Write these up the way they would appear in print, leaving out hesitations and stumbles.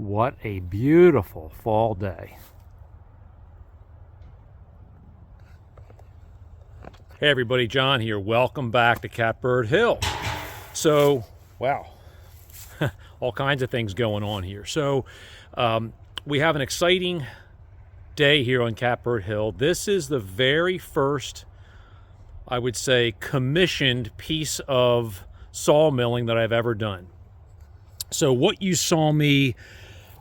What a beautiful fall day. Hey everybody, John here. Welcome back to Catbird Hill. So, wow, all kinds of things going on here. So, we have an exciting day here on Catbird Hill. This is the very first, I would say, commissioned piece of sawmilling that I've ever done. So what you saw me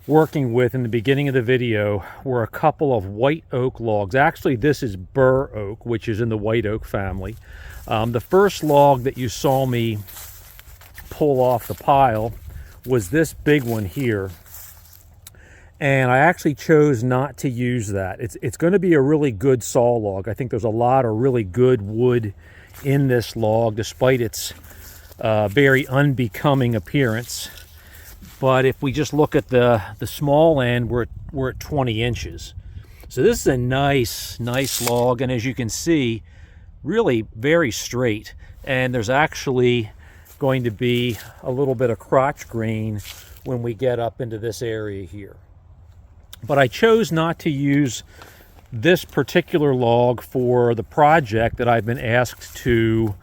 working with in the beginning of the video were a couple of white oak logs. Actually, this is bur oak, which is in the white oak family. The first log that you saw me pull off the pile was this big one here. And I actually chose not to use that. It's going to be a really good saw log. I think there's a lot of really good wood in this log, despite its very unbecoming appearance. But if we just look at the small end, we're at 20 inches. So this is a nice log, and as you can see, really very straight. And there's actually going to be a little bit of crotch grain when we get up into this area here. But I chose not to use this particular log for the project that I've been asked to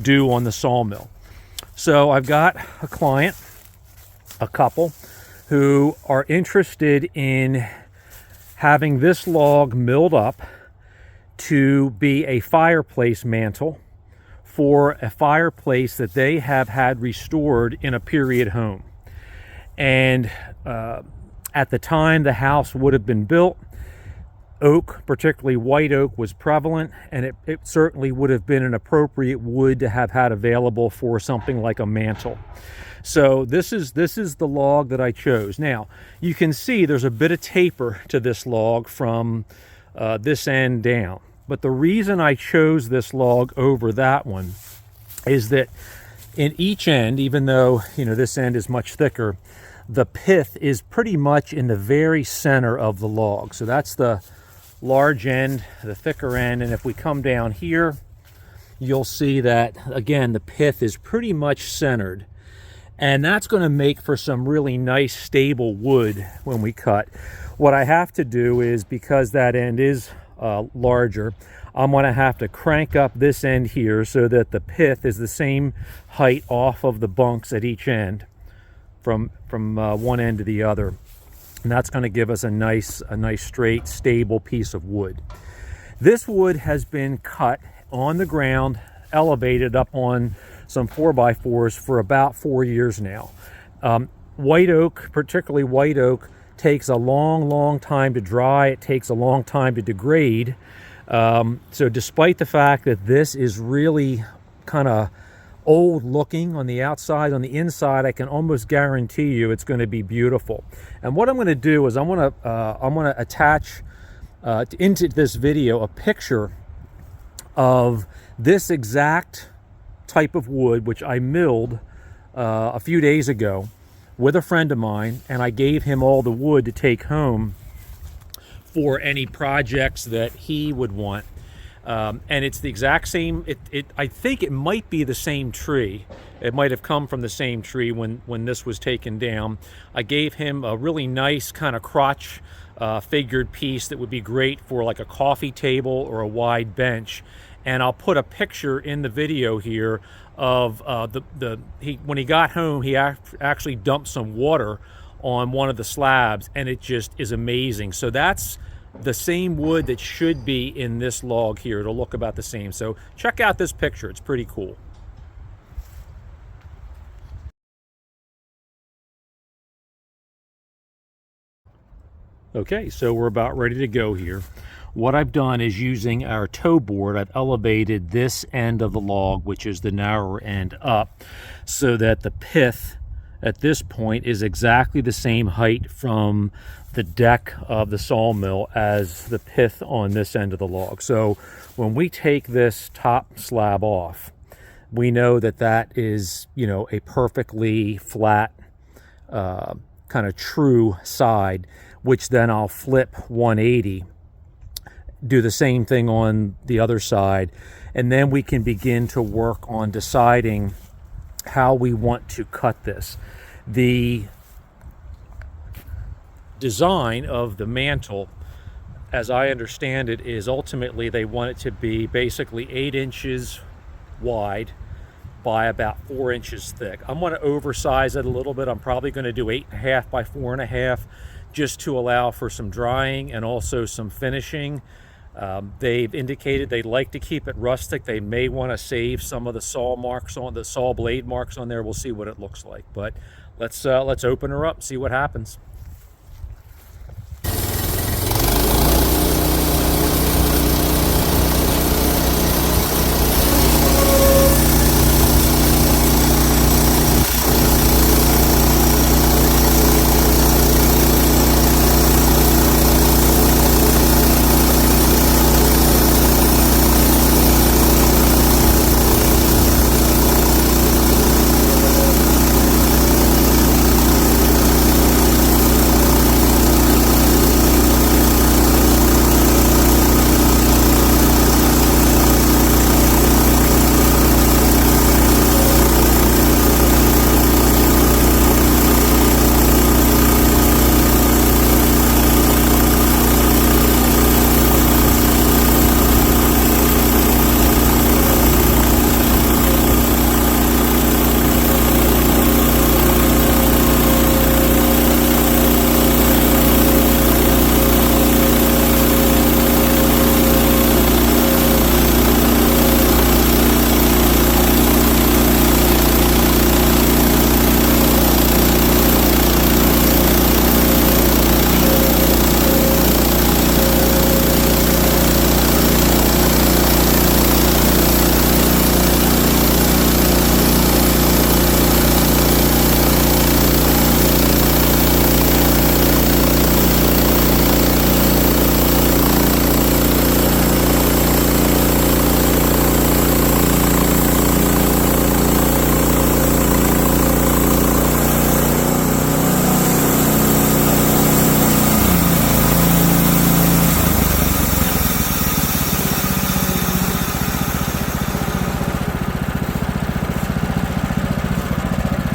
do on the sawmill. So I've got a client, a couple, who are interested in having this log milled up to be a fireplace mantle for a fireplace that they have had restored in a period home. And at the time the house would have been built, oak, particularly white oak, was prevalent, and it certainly would have been an appropriate wood to have had available for something like a mantle. So this is the log that I chose. Now, you can see there's a bit of taper to this log from this end down. But the reason I chose this log over that one is that in each end, even though, you know, this end is much thicker, the pith is pretty much in the very center of the log. So that's the large end, the thicker end. And if we come down here, you'll see that, again, the pith is pretty much centered. And that's going to make for some really nice, stable wood when we cut. What I have to do is, because that end is larger, I'm going to have to crank up this end here so that the pith is the same height off of the bunks at each end from one end to the other. And that's going to give us a nice straight, stable piece of wood. This wood has been cut on the ground, elevated up on some 4x4s for about 4 years now. White oak, particularly white oak, takes a long time to dry. It takes a long time to degrade. So despite the fact that this is really kind of old looking on the outside, on the inside, I can almost guarantee you it's going to be beautiful. And what I'm going to do is I'm going to attach into this video a picture of this exact type of wood, which I milled a few days ago with a friend of mine, and I gave him all the wood to take home for any projects that he would want. And it's the exact same. I think it might be the same tree. It might have come from the same tree when this was taken down. I gave him a really nice kind of crotch figured piece that would be great for like a coffee table or a wide bench. And I'll put a picture in the video here of when he got home, he actually dumped some water on one of the slabs, and it just is amazing. So that's the same wood that should be in this log here. It'll look about the same. So check out this picture. It's pretty cool. Okay, so we're about ready to go here. What I've done is, using our toe board, I've elevated this end of the log, which is the narrower end, up so that the pith at this point is exactly the same height from the deck of the sawmill as the pith on this end of the log. So when we take this top slab off, we know that that is, you know, a perfectly flat kind of true side, which then I'll flip 180, do the same thing on the other side, and then we can begin to work on deciding how we want to cut this. The design of the mantle, as I understand it, is ultimately they want it to be basically 8 inches wide by about 4 inches thick. I'm going to oversize it a little bit. I'm probably going to do 8.5 by 4.5, just to allow for some drying and also some finishing. They've indicated they'd like to keep it rustic. They may want to save some of the saw marks on the saw blade marks on there. We'll see what it looks like. But let's open her up and see what happens.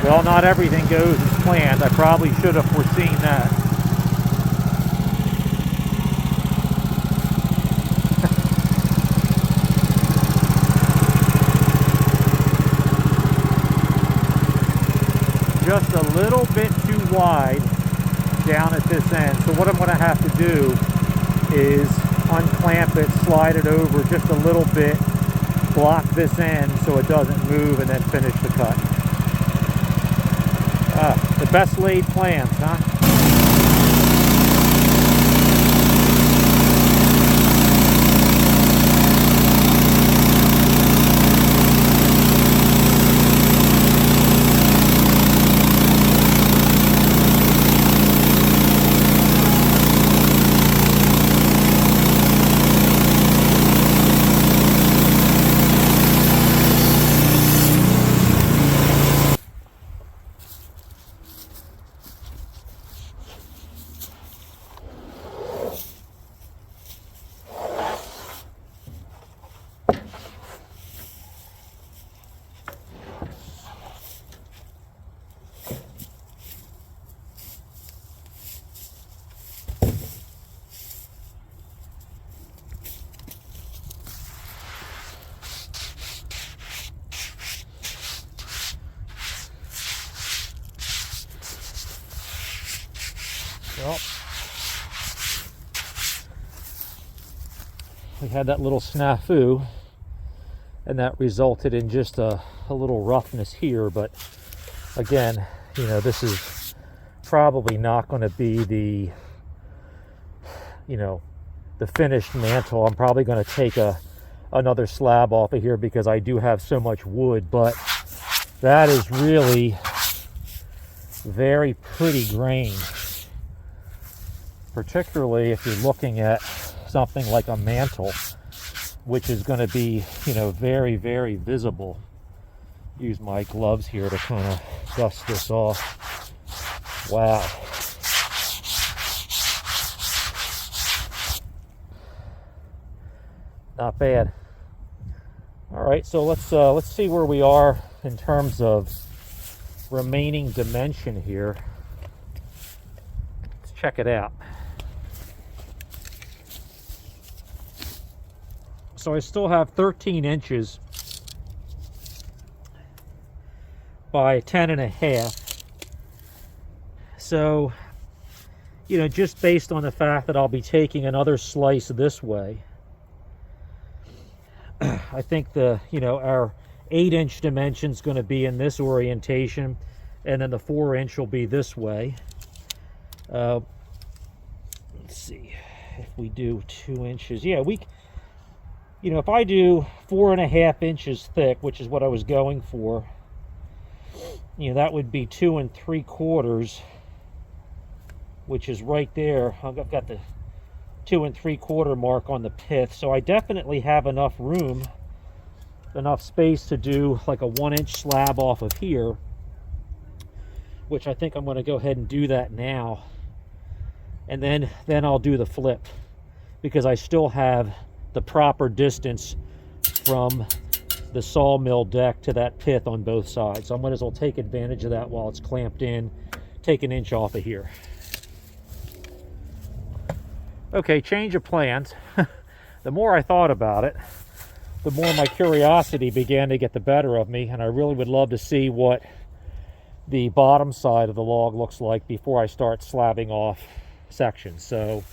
Well, not everything goes as planned. I probably should have foreseen that. Just a little bit too wide down at this end. So what I'm going to have to do is unclamp it, slide it over just a little bit, block this end so it doesn't move, and then finish the cut. The best laid plans, huh? Well, we had that little snafu, and that resulted in just a little roughness here. But again, you know, this is probably not going to be the, you know, the finished mantle. I'm probably going to take another slab off of here because I do have so much wood. But that is really very pretty grain, particularly if you're looking at something like a mantle, which is going to be, you know, very, very visible. Use my gloves here to kind of dust this off. Wow. Not bad. All right, so let's see where we are in terms of remaining dimension here. Let's check it out. So I still have 13 inches by 10.5. So, you know, just based on the fact that I'll be taking another slice this way, I think our 8-inch dimension is going to be in this orientation, and then the 4-inch will be this way. Let's see if we do 2 inches. Yeah, if I do 4.5 inches thick, which is what I was going for, that would be 2 3/4, which is right there. I've got the 2 3/4 mark on the pith, so I definitely have enough room, enough space to do like a 1-inch slab off of here, which I think I'm going to go ahead and do that now, and then I'll do the flip, because I still have the proper distance from the sawmill deck to that pith on both sides. So I might as well take advantage of that while it's clamped in, take 1 inch off of here. Okay, change of plans. The more I thought about it, the more my curiosity began to get the better of me, and I really would love to see what the bottom side of the log looks like before I start slabbing off sections. So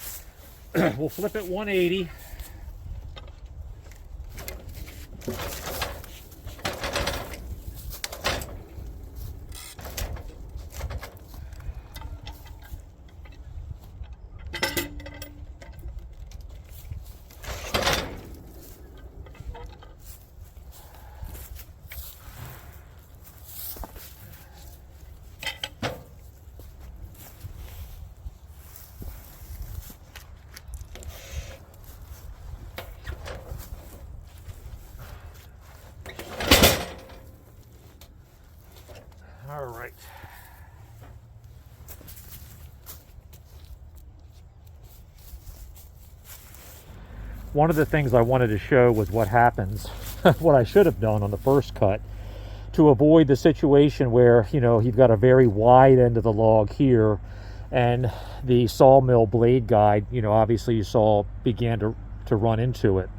we'll flip it 180. All right. One of the things I wanted to show was what happens, what I should have done on the first cut, to avoid the situation where, you've got a very wide end of the log here, and the sawmill blade guide, obviously you saw began to run into it.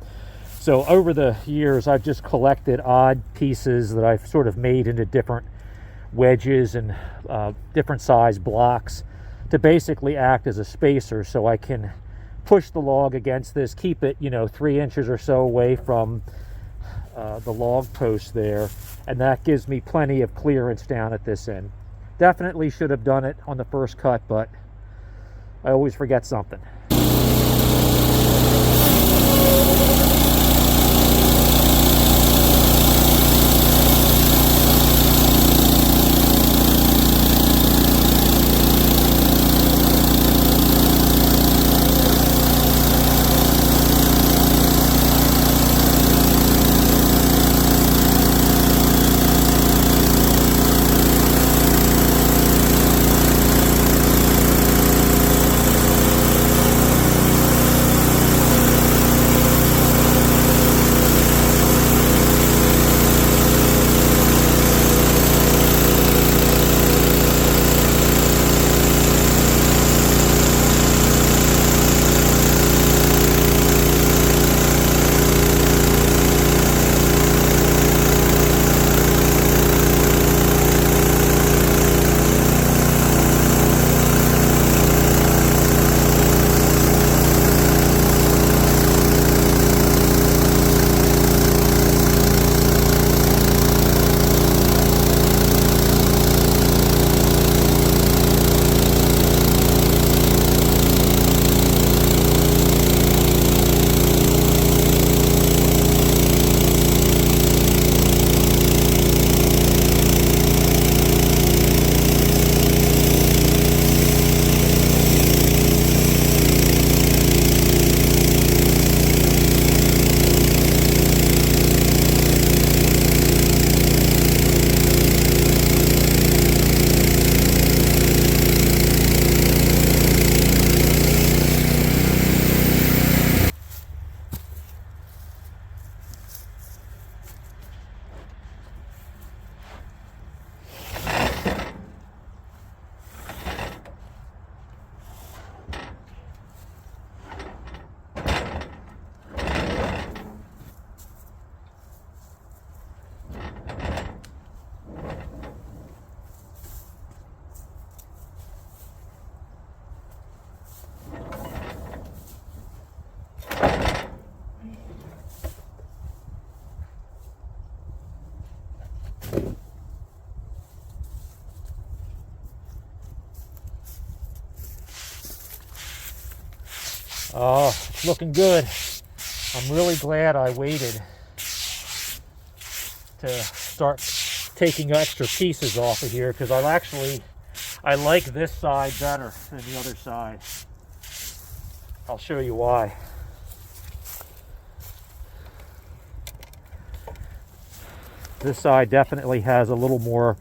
So over the years, I've just collected odd pieces that I've sort of made into different wedges and different size blocks to basically act as a spacer, so I can push the log against this, keep it 3 inches or so away from the log post there, and that gives me plenty of clearance down at this end. Definitely should have done it on the first cut, but I always forget something. Oh, it's looking good. I'm really glad I waited to start taking extra pieces off of here, because I like this side better than the other side. I'll show you why. This side definitely has a little more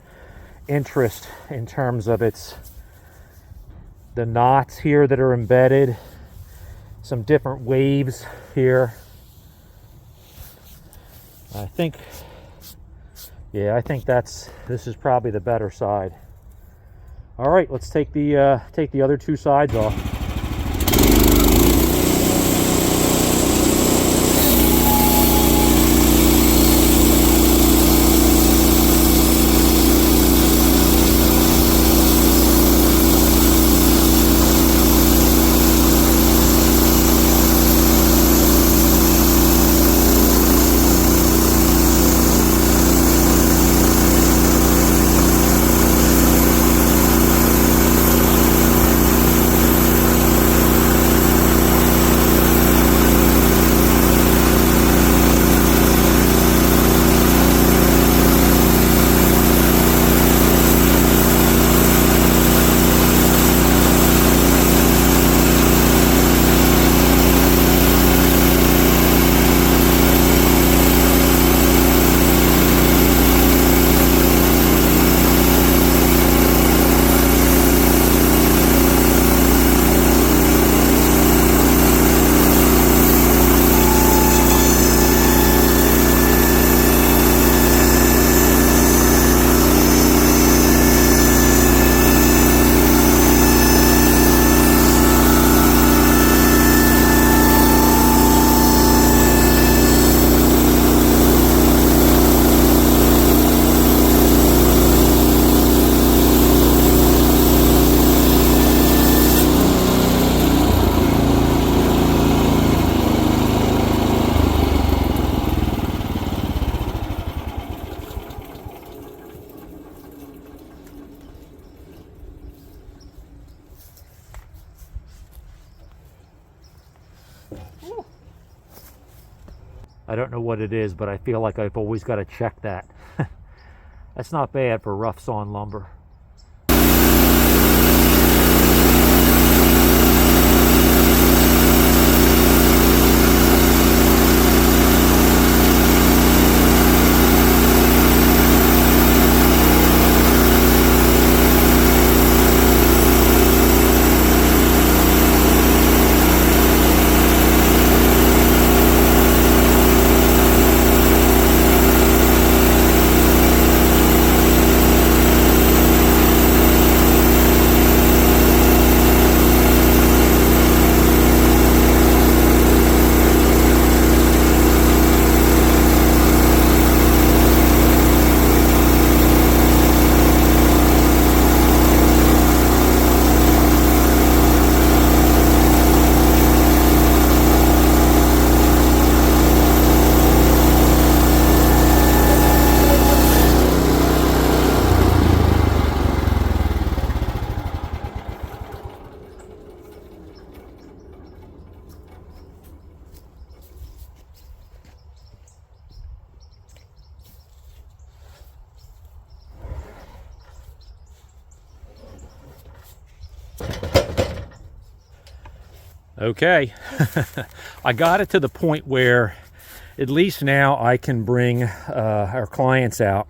interest in terms of the knots here that are embedded, some different waves here. I think this is probably the better side. All right, let's take the other two sides off. I don't know what it is, but I feel like I've always got to check that. That's not bad for rough sawn lumber. Okay, I got it to the point where at least now I can bring our clients out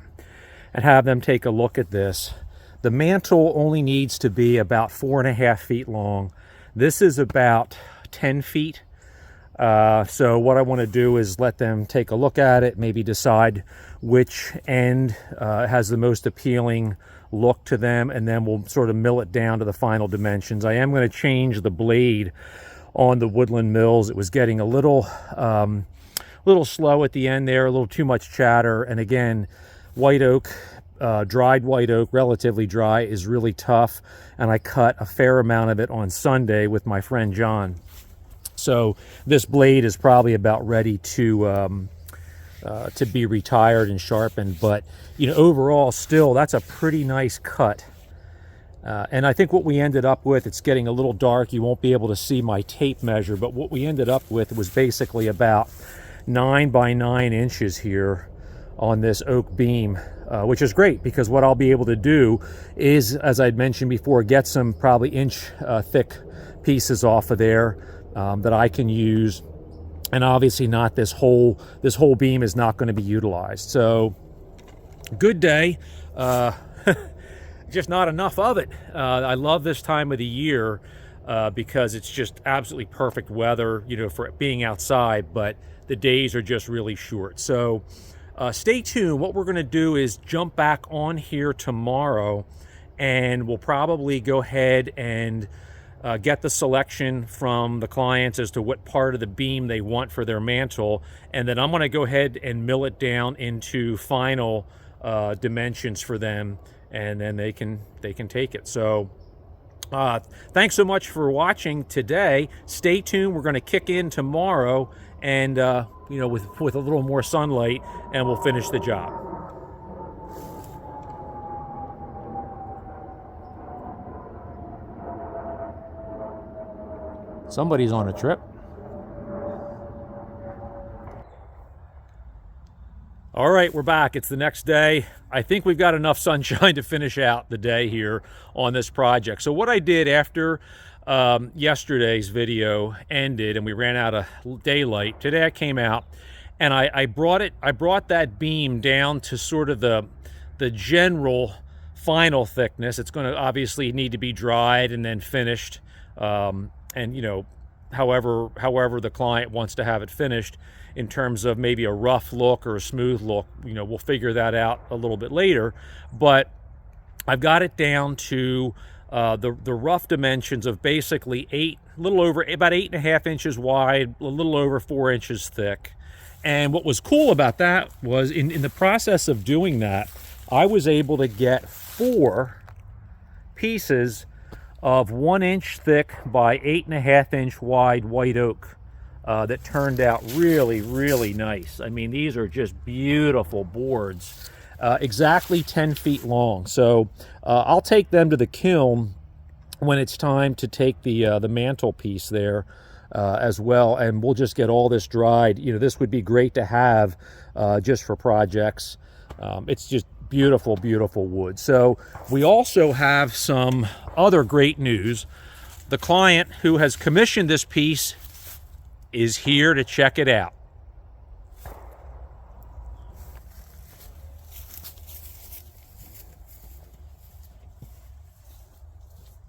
and have them take a look at this. The mantle only needs to be about 4.5 feet long. This is about 10 feet. So what I want to do is let them take a look at it, maybe decide which end has the most appealing look to them, and then we'll sort of mill it down to the final dimensions. I am going to change the blade on the Woodland Mills. It was getting a little slow at the end there, a little too much chatter. And again, white oak, dried white oak, relatively dry, is really tough. And I cut a fair amount of it on Sunday with my friend John. So this blade is probably about ready to be retired and sharpened. But you know, overall, still, that's a pretty nice cut. And I think what we ended up with, it's getting a little dark, you won't be able to see my tape measure, but what we ended up with was basically about 9 by 9 inches here on this oak beam, which is great because what I'll be able to do is, as I'd mentioned before, get some probably inch thick pieces off of there that I can use. And obviously not this whole beam is not going to be utilized. So good day. Just not enough of it. I love this time of the year because it's just absolutely perfect weather, you know, for being outside, but the days are just really short. So stay tuned. What we're going to do is jump back on here tomorrow, and we'll probably go ahead and get the selection from the clients as to what part of the beam they want for their mantle, and then I'm going to go ahead and mill it down into final dimensions for them, and then they can take it. So thanks so much for watching today. Stay tuned. We're going to kick in tomorrow, and you know, with a little more sunlight, and we'll finish the job. Somebody's on a trip. All right, we're back. It's the next day. I think we've got enough sunshine to finish out the day here on this project. So what I did after yesterday's video ended and we ran out of daylight, today I came out and I brought that beam down to sort of the general final thickness. It's going to obviously need to be dried and then finished, and you know, however the client wants to have it finished in terms of maybe a rough look or a smooth look. You know, we'll figure that out a little bit later, but I've got it down to the rough dimensions of basically about 8.5 inches wide, a little over 4 inches thick. And what was cool about that was in the process of doing that, I was able to get 4 pieces of 1 inch thick by 8.5 inch wide white oak that turned out really, really nice. I mean, these are just beautiful boards, exactly 10 feet long. So I'll take them to the kiln when it's time to take the mantle piece there as well, and we'll just get all this dried. You know, this would be great to have just for projects. It's just beautiful, beautiful wood. So we also have some other great news. The client who has commissioned this piece is here to check it out.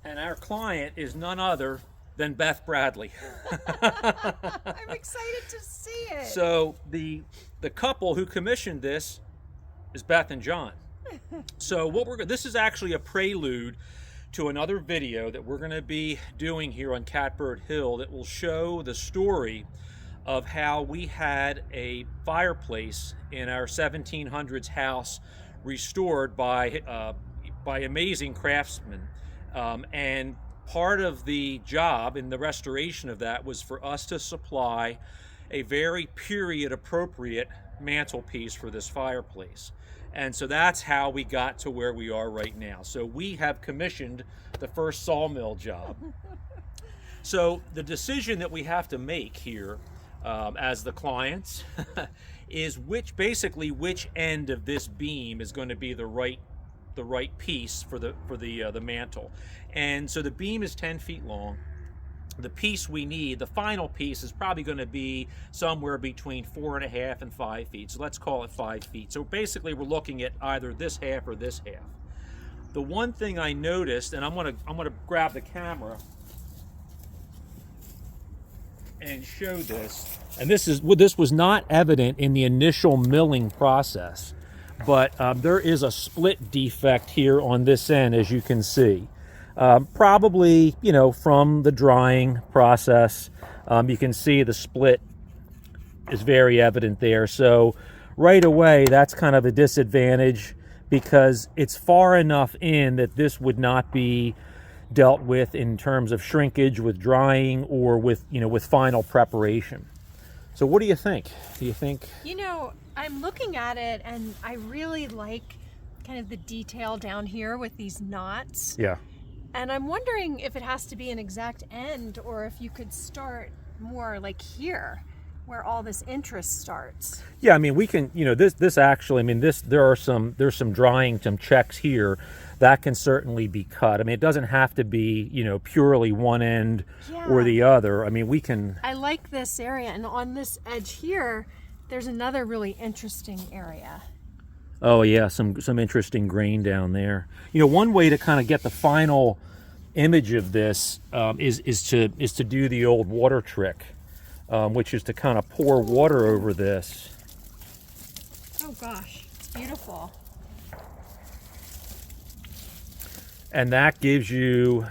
And our client is none other than Beth Bradley. I'm excited to see it. So the couple who commissioned this is Beth and John. So this is actually a prelude to another video that we're going to be doing here on Catbird Hill that will show the story of how we had a fireplace in our 1700s house restored by amazing craftsmen, and part of the job in the restoration of that was for us to supply a very period appropriate mantelpiece for this fireplace. And so that's how we got to where we are right now. So we have commissioned the first Sawmill job. So the decision that we have to make here as the clients is which end of this beam is going to be the right piece for the mantle. And so the beam is 10 feet long. The piece we need, the final piece, is probably going to be somewhere between 4.5 and 5 feet. So let's call it 5 feet. So basically we're looking at either this half or this half. The one thing I noticed, and I'm gonna grab the camera and show this, and this was not evident in the initial milling process, but there is a split defect here on this end, as you can see. Probably, you know, from the drying process, you can see the split is very evident there. So right away, that's kind of a disadvantage because it's far enough in that this would not be dealt with in terms of shrinkage with drying or with final preparation. So what do you think? Do you think? You know, I'm looking at it and I really like kind of the detail down here with these knots. Yeah. And I'm wondering if it has to be an exact end or if you could start more like here where all this interest starts. Yeah, I mean, we can, you know, this actually, I mean, there's some drying, some checks here that can certainly be cut. I mean, it doesn't have to be, you know, purely one end or the other. I mean, we can. I like this area, and on this edge here, there's another really interesting area. Oh yeah, some interesting grain down there. You know, one way to kind of get the final image of this is to do the old water trick, which is to kind of pour water over this. Oh gosh, it's beautiful. And that gives you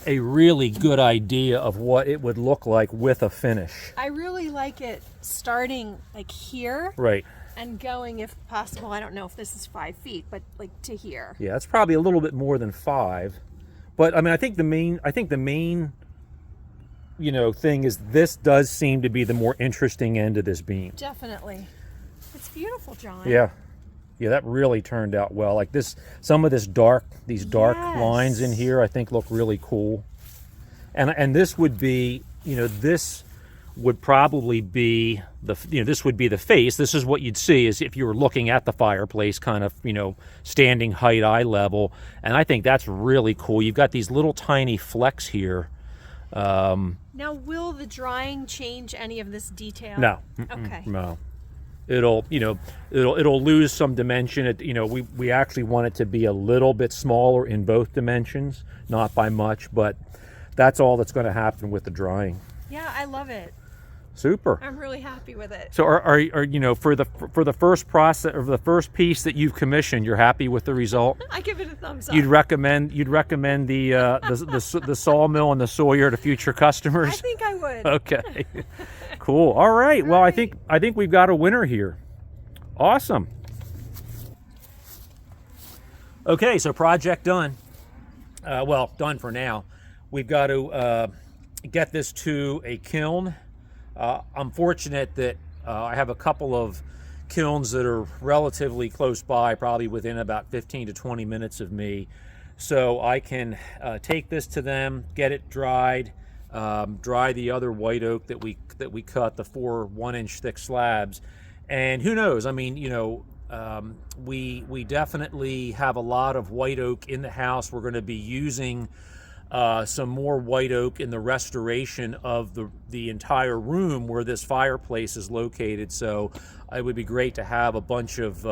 a really good idea of what it would look like with a finish. I really like it starting like here. Right. And going, if possible, I don't know if this is 5 feet, but like to here. Yeah, it's probably a little bit more than 5. But I mean, I think the main, you know, thing is this does seem to be the more interesting end of this beam. Definitely. It's beautiful, John. Yeah. Yeah, that really turned out well. Like this, some of these dark lines in here, I think look really cool. And this would be, you know, this would probably be the, you know, this would be the face. This is what you'd see is if you were looking at the fireplace, kind of, you know, standing height, eye level. And I think that's really cool. You've got these little tiny flecks here. Now, will the drying change any of this detail? No. Okay. No. It'll, you know, it'll lose some dimension. It, you know, we actually want it to be a little bit smaller in both dimensions, not by much, but that's all that's going to happen with the drying. Yeah, I love it. Super. I'm really happy with it. So are you know, for the first process or the first piece that you've commissioned, you're happy with the result? I give it a thumbs up. You'd recommend the Sawmill and the Sawyer to future customers? I think I would. Okay. Cool. All right. Well, I think we've got a winner here. Awesome. Okay, so project done. Well, done for now. We've got to get this to a kiln. I'm fortunate that I have a couple of kilns that are relatively close by, probably within about 15 to 20 minutes of me. So I can take this to them, get it dried, dry the other white oak that we cut, the 4 1-inch thick slabs. And who knows, I mean, you know, we definitely have a lot of white oak in the house. We're going to be using some more white oak in the restoration of the entire room where this fireplace is located. So it would be great to have a bunch of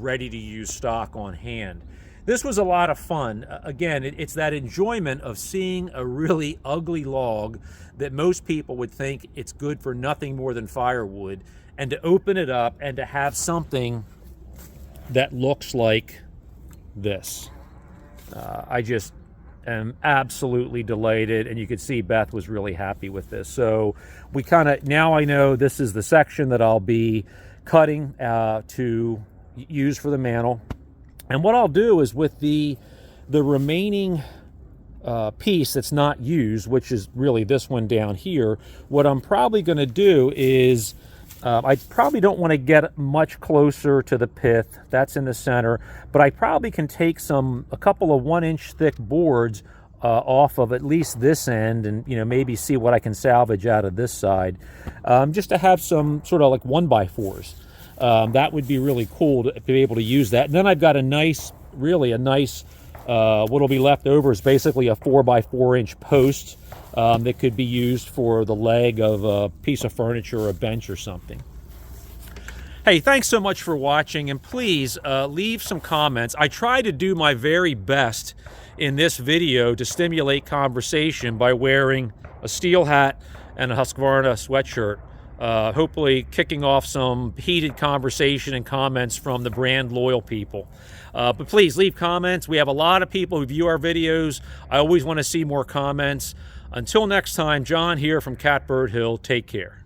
ready-to-use stock on hand. This was a lot of fun. Again, it's that enjoyment of seeing a really ugly log that most people would think it's good for nothing more than firewood, and to open it up and to have something that looks like this. I just am absolutely delighted, and you could see Beth was really happy with this. So we kind of, now I know this is the section that I'll be cutting to use for the mantle. And what I'll do is with the remaining piece that's not used, which is really this one down here, what I'm probably going to do is I probably don't want to get much closer to the pith. That's in the center, but I probably can take a couple of 1-inch thick boards off of at least this end, and, you know, maybe see what I can salvage out of this side, just to have some sort of like 1x4s. That would be really cool to be able to use that. And then I've got a nice, what'll be left over is basically a 4x4-inch post that could be used for the leg of a piece of furniture or a bench or something. Hey, thanks so much for watching, and please leave some comments. I try to do my very best in this video to stimulate conversation by wearing a steel hat and a Husqvarna sweatshirt. Hopefully kicking off some heated conversation and comments from the brand loyal people. But please leave comments. We have a lot of people who view our videos. I always want to see more comments. Until next time, John here from Catbird Hill. Take care.